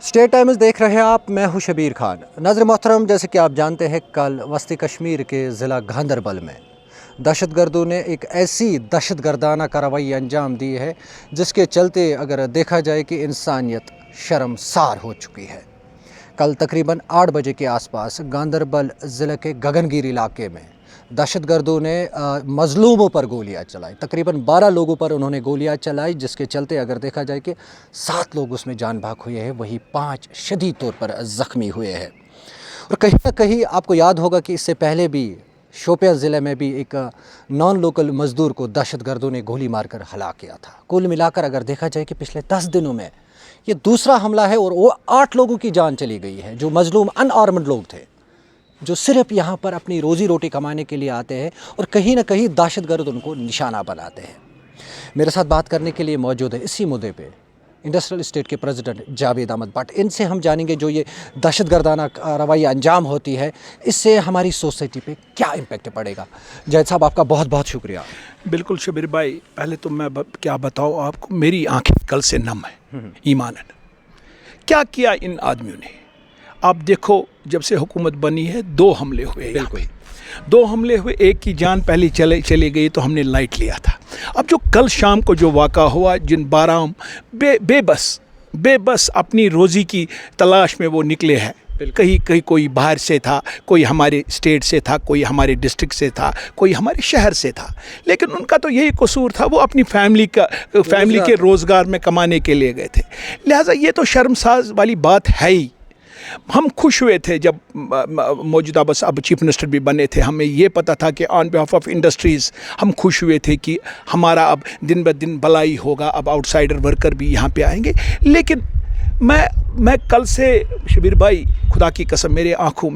State Times دیکھ رہے ہیں آپ، میں ہوں شبیر خان۔ ناظرین محترم، جیسے کہ آپ جانتے ہیں کل وسطی کشمیر کے ضلع گاندربل میں دہشت گردوں نے ایک ایسی دہشت گردانہ کارروائی انجام دی ہے جس کے چلتے اگر دیکھا جائے کہ انسانیت شرمسار ہو چکی ہے۔ کل تقریباً 8 بجے کے آس پاس گاندربل ضلع کے گگن گیر علاقے میں دہشت گردوں نے مظلوموں پر گولیاں چلائی۔ تقریباً 12 لوگوں پر انہوں نے گولیاں چلائی، جس کے چلتے اگر دیکھا جائے کہ 7 لوگ اس میں جان بحق ہوئے ہیں، وہی 5 شدید طور پر زخمی ہوئے ہیں۔ اور کہیں نہ کہیں آپ کو یاد ہوگا کہ اس سے پہلے بھی شوپیاں ضلع میں بھی ایک نان لوکل مزدور کو دہشت گردوں نے گولی مار کر ہلاک کیا تھا۔ کل ملا کر اگر دیکھا جائے کہ پچھلے 10 دنوں میں یہ دوسرا حملہ ہے اور وہ 8 لوگوں کی جان چلی گئی ہے، جو مظلوم ان آرمڈ لوگ تھے، جو صرف یہاں پر اپنی روزی روٹی کمانے کے لیے آتے ہیں اور کہیں نہ کہیں دہشت گرد ان کو نشانہ بناتے ہیں۔ میرے ساتھ بات کرنے کے لیے موجود ہے اسی مدعے پہ انڈسٹریل اسٹیٹ کے پریزیڈنٹ جاوید احمد بٹ۔ ان سے ہم جانیں گے جو یہ دہشت گردانہ کارروائی انجام ہوتی ہے، اس سے ہماری سوسائٹی پہ کیا امپیکٹ پڑے گا۔ جاوید صاحب، آپ کا بہت بہت شکریہ۔ بالکل شبیر بھائی، پہلے تو میں کیا بتاؤں آپ کو، میری آنکھیں کل سے نم ہیں ایماناً۔ کیا کیا ان آدمیوں نے؟ آپ دیکھو، جب سے حکومت بنی ہے 2 حملے ہوئے یہاں پہ، 2 حملے ہوئے، ایک کی جان پہلے چلی گئی تو ہم نے لائٹ لیا تھا۔ اب جو کل شام کو جو واقعہ ہوا، جن 12 بے بس اپنی روزی کی تلاش میں وہ نکلے ہیں، کہیں کوئی باہر سے تھا، کوئی ہمارے اسٹیٹ سے تھا، کوئی ہمارے ڈسٹرکٹ سے تھا، کوئی ہمارے شہر سے تھا، لیکن ان کا تو یہی قصور تھا، وہ اپنی فیملی کے روزگار میں کمانے کے لیے گئے تھے۔ لہٰذا یہ تو شرمسار والی بات ہے ہی۔ ہم خوش ہوئے تھے جب موجودہ بس اب چیف منسٹر بھی بنے تھے، ہمیں یہ پتہ تھا کہ آن بیہاف آف انڈسٹریز ہم خوش ہوئے تھے کہ ہمارا اب دن بدن بھلائی ہوگا، اب آؤٹ سائڈر ورکر بھی یہاں پہ آئیں گے۔ لیکن میں کل سے شبیر بھائی، خدا کی قسم، میرے آنکھوں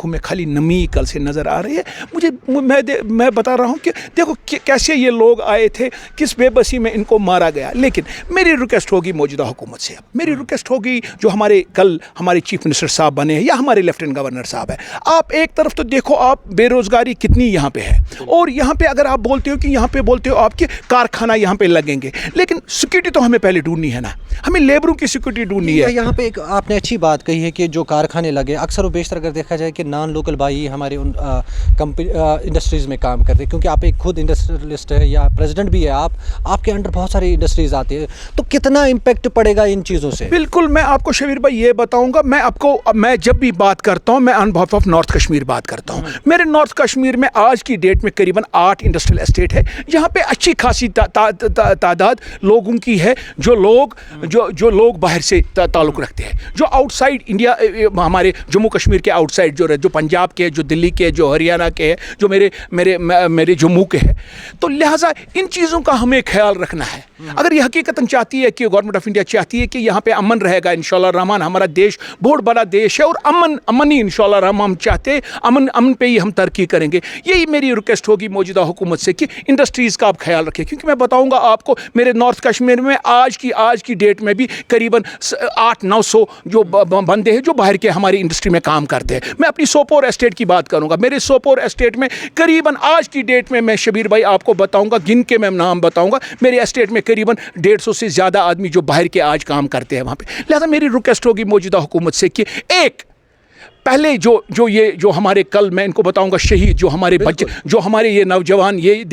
میں خالی نمی کل سے نظر آ رہی ہے۔ میں بتا رہا ہوں کہ دیکھو کیسے یہ لوگ آئے تھے، کس بے بسی میں ان کو مارا گیا۔ لیکن میری ریکویسٹ ہوگی موجودہ حکومت سے، میری ریکویسٹ ہوگی جو ہمارے چیف منسٹر صاحب بنے ہیں یا ہمارے لیفٹیننٹ گورنر صاحب ہیں، آپ ایک طرف تو دیکھو آپ بے روزگاری کتنی یہاں پہ ہے، اور یہاں پہ اگر آپ بولتے ہو آپ کے کارخانہ یہاں پہ لگیں گے، لیکن سیکورٹی تو ہمیں پہلے ڈھونڈنی ہے نا، ہمیں لیبروں کی سیکورٹی ڈھونڈنی ہے۔ یہاں پہ ایک آپ نے اچھی بات کہی ہے کہ جو کارخانے لگے، اکثر و بیشتر اگر دیکھا جائے کہ نان لوکل بھائی ہمارے ان انڈسٹریز میں کام کرتے ہیں، کیونکہ آپ ایک خود انڈسٹریلسٹ ہے یا پریزیڈنٹ بھی ہے، آپ کے انڈر بہت ساری انڈسٹریز آتی ہے، تو کتنا امپیکٹ پڑے گا ان چیزوں سے؟ بالکل، میں آپ کو شبیر بھائی یہ بتاؤں گا، میں جب بھی بات کرتا ہوں، میں آن بہاف آف نارتھ کشمیر بات کرتا ہوں۔ میرے نارتھ کشمیر میں آج کی ڈیٹ میں قریباً 8 انڈسٹریل اسٹیٹ ہے، جہاں پہ اچھی خاصی تعداد لوگوں کی ہے، جو لوگ باہر سے تعلق رکھتے ہیں، جو آؤٹ سائڈ انڈیا، ہمارے جموں کشمیر کے آؤٹ سائڈ جو پنجاب کے، جو دلی کے، جو ہریانہ کے ہے، جو میرے جموں کے ہے۔ تو لہٰذا ان چیزوں کا ہمیں خیال رکھنا ہے۔ اگر یہ حقیقتاً چاہتی ہے کہ گورنمنٹ آف انڈیا چاہتی ہے کہ یہاں پہ امن رہے گا، انشاءاللہ الرحمن، ہمارا دیش بہت بڑا دیش ہے، اور امن ہی انشاءاللہ الرحمن ہم چاہتے ہیں، امن پہ ہی ہم ترقی کریں گے۔ یہی میری ریکویسٹ ہوگی موجودہ حکومت سے کہ انڈسٹریز کا آپ خیال رکھیں، کیونکہ میں بتاؤں گا آپ کو، میرے نارتھ کشمیر میں آج کی ڈیٹ میں بھی قریباً 800-900 جو بندے ہیں جو باہر کے ہماری انڈسٹری میں کام کرتے ہیں۔ میں اپنی سوپور اسٹیٹ کی بات کروں گا، میرے سوپور اسٹیٹ میں قریباً آج کی ڈیٹ میں شبیر بھائی آپ کو بتاؤں گا، گن کے میں نام بتاؤں گا، میرے اسٹیٹ میں قریباً 150 سے زیادہ آدمی جو باہر کے آج کام کرتے ہیں وہاں پہ۔ لہذا میری ریکویسٹ ہوگی موجودہ حکومت سے کہ پہلے جو ہمارے کل میں ان کو بتاؤں گا شہید، جو ہمارے بچے، جو ہمارے یہ نوجوان، یہ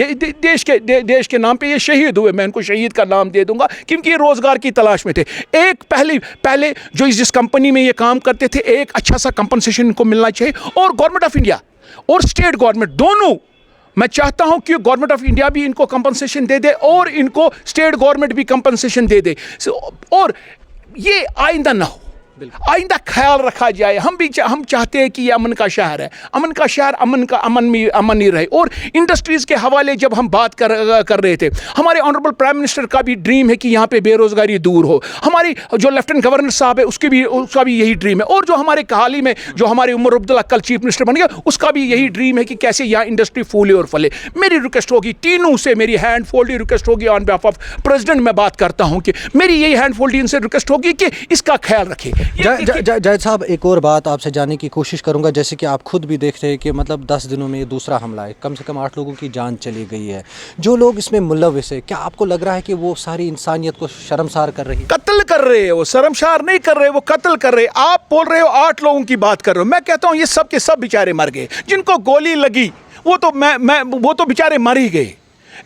دیش کے نام پہ یہ شہید ہوئے، میں ان کو شہید کا نام دے دوں گا، کیونکہ یہ روزگار کی تلاش میں تھے۔ ایک پہلے جو جس کمپنی میں یہ کام کرتے تھے، ایک اچھا سا کمپنسیشن ان کو ملنا چاہیے، اور گورنمنٹ آف انڈیا اور اسٹیٹ گورنمنٹ دونوں، میں چاہتا ہوں کہ گورنمنٹ آف انڈیا بھی ان کو کمپنسیشن دے دے اور ان کو اسٹیٹ گورنمنٹ بھی کمپنسیشن دے دے، اور یہ آئندہ نہ ہو، آئندہ خیال رکھا جائے۔ ہم چاہتے ہیں کہ یہ امن کا شہر ہے، امن ہی رہے۔ اور انڈسٹریز کے حوالے جب ہم بات کر رہے تھے، ہمارے آنریبل پرائم منسٹر کا بھی ڈریم ہے کہ یہاں پہ بے روزگاری دور ہو، ہماری جو لیفٹیننٹ گورنر صاحب ہے اس کا بھی یہی ڈریم ہے، اور جو ہمارے حال ہی میں جو ہمارے عمر عبداللہ کل چیف منسٹر بن گیا، اس کا بھی یہی ڈریم ہے کہ کیسے یہاں انڈسٹری پھولے اور پھلے۔ میری ریکویسٹ ہوگی، تینوں سے میری ہینڈ فولڈی ریکویسٹ ہوگی، آن بیہاف آف پریزیڈنٹ میں بات کرتا ہوں کہ میری یہی ہینڈ فولڈی ان سے ریکویسٹ ہوگی کہ اس کا خیال رکھے۔ जाहिद साहब, एक और बात आपसे जानने की कोशिश करूंगा, जैसे कि आप खुद भी देख रहे हैं कि मतलब 10 दिनों में ये दूसरा हमला है, कम से कम 8 लोगों की जान चली गई है। जो लोग इसमें मुलविस है, क्या आपको लग रहा है कि वो सारी इंसानियत को शर्मसार कर रही है? कत्ल कर रहे हैं, वो शर्मसार नहीं कर रहे, वो कत्ल कर रहे। आप बोल रहे हो 8 लोगों की बात कर रहे हो, मैं कहता हूँ ये सब के सब बेचारे मर गए। जिनको गोली लगी वो तो बेचारे मर ही गए।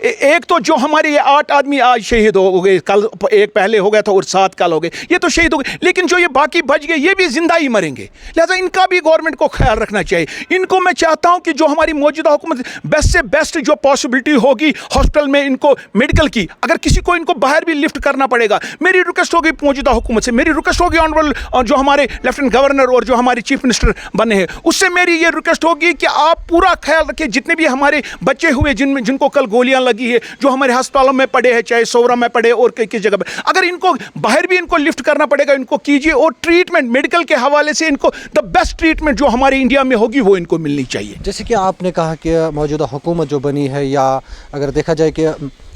एक तो जो हमारे ये 8 आदमी आज शहीद हो गए, कल एक पहले हो गया था और 7 कल हो गए, ये तो शहीद हो गए, लेकिन जो ये बाकी बच गए ये भी जिंदा ही मरेंगे। लिहाजा इनका भी गवर्नमेंट को ख्याल रखना चाहिए। इनको मैं चाहता हूं कि जो हमारी मौजूदा हुकूमत बेस्ट से बेस्ट जो पॉसिबिलिटी होगी हॉस्पिटल में इनको मेडिकल की, अगर किसी को इनको बाहर भी लिफ्ट करना पड़ेगा, मेरी रिक्वेस्ट होगी मौजूदा हुकूमत से, मेरी रिक्वेस्ट होगी ऑनरेबल जो हमारे लेफ्टिनेंट गवर्नर और जो हमारे चीफ मिनिस्टर बने हैं उससे मेरी ये रिक्वेस्ट होगी कि आप पूरा ख्याल रखें। जितने भी हमारे बच्चे हुए जिनको कल गोलियां लगी है, जो हमारे अस्पतालों में पड़े हैं, चाहे सोरा में पड़े और किस जगह पे, अगर इनको बाहर भी इनको लिफ्ट करना पड़ेगा इनको कीजिए, और ट्रीटमेंट मेडिकल के हवाले से इनको द बेस्ट ट्रीटमेंट जो हमारे इंडिया में होगी वो इनको मिलनी चाहिए। जैसे कि आपने कहा कि मौजूदा हुकूमत जो बनी है, या अगर देखा जाए कि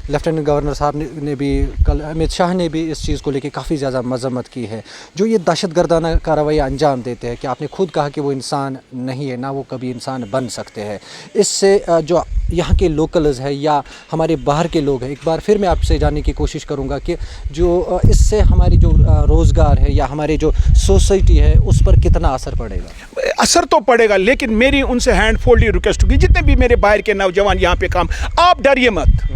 लेफ्टिनेंट गवर्नर साहब ने भी, कल अमित शाह ने भी इस चीज़ को लेकर काफ़ी ज़्यादा मजम्मत की है, जो ये दहशतगर्दाना कार्रवाई अंजाम देते हैं, कि आपने खुद कहा कि वो इंसान नहीं है, ना वो कभी इंसान बन सकते हैं। इससे जो यहाँ के लोकल्स है या हमारे बाहर के लोग हैं, एक बार फिर मैं आपसे जानने की कोशिश करूँगा कि जो इससे हमारी जो रोज़गार है या हमारी जो सोसाइटी है उस पर कितना असर पड़ेगा? असर तो पड़ेगा, लेकिन मेरी उनसे हैंड फोल्ड रिक्वेस्ट होगी, जितने भी मेरे बाहर के नौजवान यहाँ पे काम, आप डरिए मत।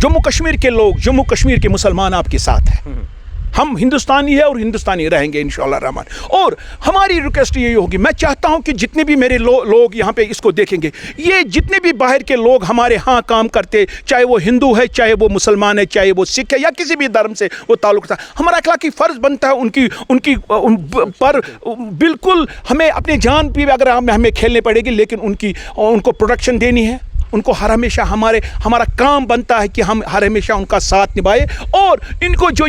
जम्मू कश्मीर के लोग, जम्मू कश्मीर के मुसलमान आपके साथ हैं। हम हिंदुस्तानी है और हिंदुस्तानी रहेंगे इंशाअल्लाह रहमान। और हमारी रिक्वेस्ट यही होगी, मैं चाहता हूं कि जितने भी मेरे लोग यहाँ पे इसको देखेंगे, ये जितने भी बाहर के लोग हमारे यहाँ काम करते, चाहे वो हिंदू है, चाहे वो मुसलमान है, चाहे वो सिख है या किसी भी धर्म से वो ताल्लुक था, हमारा अखलाकी फ़र्ज़ बनता है उनकी पर बिल्कुल हमें अपनी जान भी अगर हमें खेलने पड़ेगी, लेकिन उनको प्रोटेक्शन देनी है। उनको हर हमेशा हमारा काम बनता है कि हम हर हमेशा उनका साथ निभाए। और इनको जो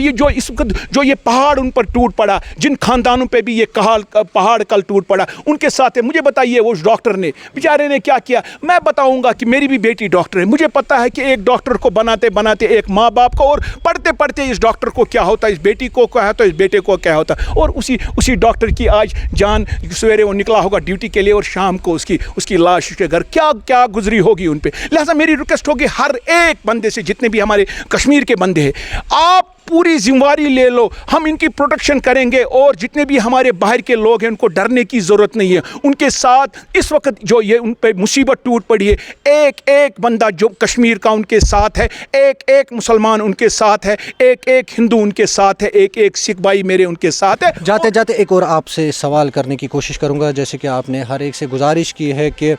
ये पहाड़ उन पर टूट पड़ा, जिन खानदानों पे भी ये पहाड़ कल टूट पड़ा, उनके साथ है। मुझे बताइए वो डॉक्टर ने बेचारे ने क्या किया। मैं बताऊंगा कि मेरी भी बेटी डॉक्टर है, मुझे पता है कि एक डॉक्टर को बनाते बनाते एक माँ बाप को, और पढ़ते पढ़ते इस डॉक्टर को क्या होता, इस बेटी को क्या होता, इस बेटे को क्या होता, और उसी डॉक्टर की आज जान, सवेरे वो निकला होगा ड्यूटी के लिए और शाम को उसकी लाश के घर क्या क्या गुजरी होगी उन पे। लिहाजा मेरी रिक्वेस्ट होगी हर एक बंदे से, जितने भी हमारे कश्मीर के बंदे हैं, आप पूरी जिम्मेवारी ले लो, हम इनकी प्रोटेक्शन करेंगे। और जितने भी हमारे बाहर के लोग हैं उनको डरने की ज़रूरत नहीं है। उनके साथ इस वक्त जो ये उन पे मुसीबत टूट पड़ी है, एक एक बंदा जो कश्मीर का उनके साथ है, एक एक मुसलमान उनके साथ है, एक एक हिंदू उनके साथ है, एक एक सिख भाई मेरे उनके साथ है। जाते जाते एक और आपसे सवाल करने की कोशिश करूँगा, जैसे कि आपने हर एक से गुजारिश की है कि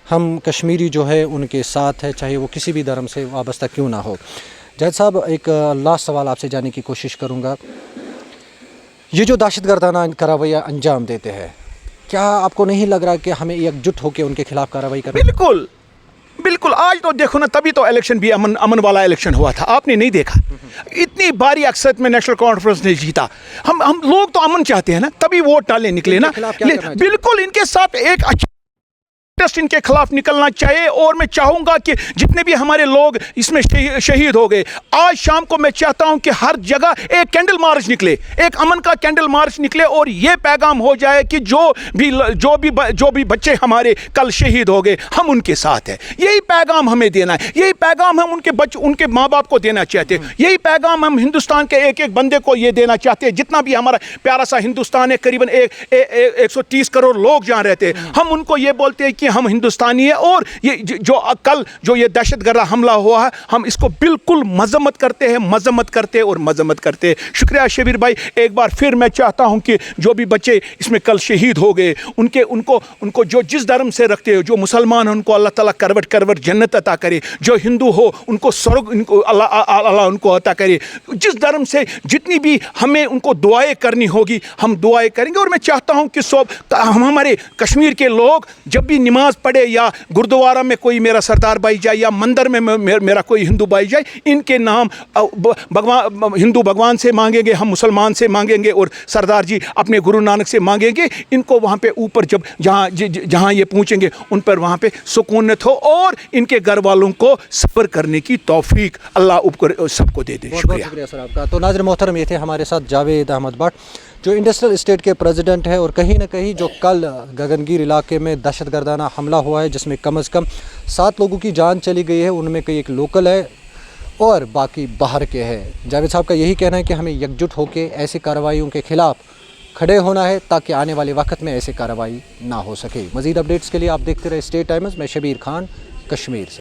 हम कश्मीरी जो है उनके साथ है, चाहे वो किसी भी धर्म से वाबस्ता क्यों ना हो। जाहिद साहब, एक लास्ट सवाल आपसे जानने की कोशिश करूँगा, ये जो दहशतगर्दाना कार्रवाइयाँ अंजाम देते हैं, क्या आपको नहीं लग रहा कि हमें एकजुट होकर उनके खिलाफ कार्रवाई करनी? बिल्कुल बिल्कुल। आज तो देखो ना, तभी तो इलेक्शन भी अमन वाला इलेक्शन हुआ था, आपने नहीं देखा? इतनी भारी अक्सरियत में नेशनल कॉन्फ्रेंस ने जीता। हम लोग तो अमन चाहते हैं ना, तभी वोट डालने निकले ना। बिल्कुल इनके साथ एक अच्छा टेस्ट इनके खिलाफ निकलना चाहिए। और मैं चाहूँगा कि जितने भी हमारे लोग इसमें शहीद हो गए, आज शाम को मैं चाहता हूँ कि हर जगह एक कैंडल मार्च निकले, एक अमन का कैंडल मार्च निकले, और ये पैगाम हो जाए कि जो भी बच्चे हमारे कल शहीद हो गए, हम उनके साथ हैं। यही पैगाम हमें देना है, यही पैगाम हम उनके माँ बाप को देना चाहते हैं, यही पैगाम हम हिंदुस्तान के एक एक बंदे को ये देना चाहते हैं। जितना भी हमारा प्यारा सा हिंदुस्तान है, करीबन 130 करोड़ लोग जहाँ रहते हैं, हम उनको ये बोलते हैं कि हम हिंदुस्तानी है। और ये जो ये दहशतगर्द हमला हुआ है, हम इसको बिल्कुल मजम्मत करते हैं। शुक्रिया शबीर भाई। एक बार फिर मैं चाहता हूं कि जो भी बच्चे इसमें कल शहीद हो गए, उनको जो जिस धर्म से रखते हो, जो मुसलमान हैं उनको अल्लाह ताला करवट जन्नत अता करे, जो हिंदू हो उनको स्वर्ग अल्लाह उनको अता करे। जिस धर्म से जितनी भी हमें उनको दुआएं करनी होगी, हम दुआएं करेंगे। और मैं चाहता हूं कि हमारे कश्मीर के लोग जब भी नमाज पढ़े, या गुरुद्वारा में कोई मेरा सरदार भाई जाए, या मंदिर में मेरा कोई हिंदू भाई जाए, इनके नाम हिंदू भगवान से मांगेंगे, हम मुसलमान से मांगेंगे, और सरदार जी अपने गुरु नानक से मांगेंगे। इनको वहाँ पे ऊपर जहाँ ये पहुँचेंगे, उन पर वहाँ पे सुकूनत हो, और इनके घर वालों को सब्र करने की तौफीक अल्लाह ऊपर सबको दे दे। शुक्रिया सर आपका। तो नाज़रीन मोहतरम, ये थे हमारे साथ जावेद अहमद भट्ट, जो इंडस्ट्रियल इस्टेट के प्रेसिडेंट है, और कहीं ना कहीं जो कल गगनगीर इलाके में दहशत गर्दाना हमला हुआ है जिसमें कम से कम 7 लोगों की जान चली गई है, उनमें कई एक लोकल है और बाकी बाहर के हैं। जावेद साहब का यही कहना है कि हमें एकजुट होकर ऐसी कार्रवाइयों के खिलाफ खड़े होना है ताकि आने वाले वक्त में ऐसी कार्रवाई ना हो सके। मज़ीद अपडेट्स के लिए आप देखते रहे स्टेट टाइम्स। मैं शबीर खान, कश्मीर से।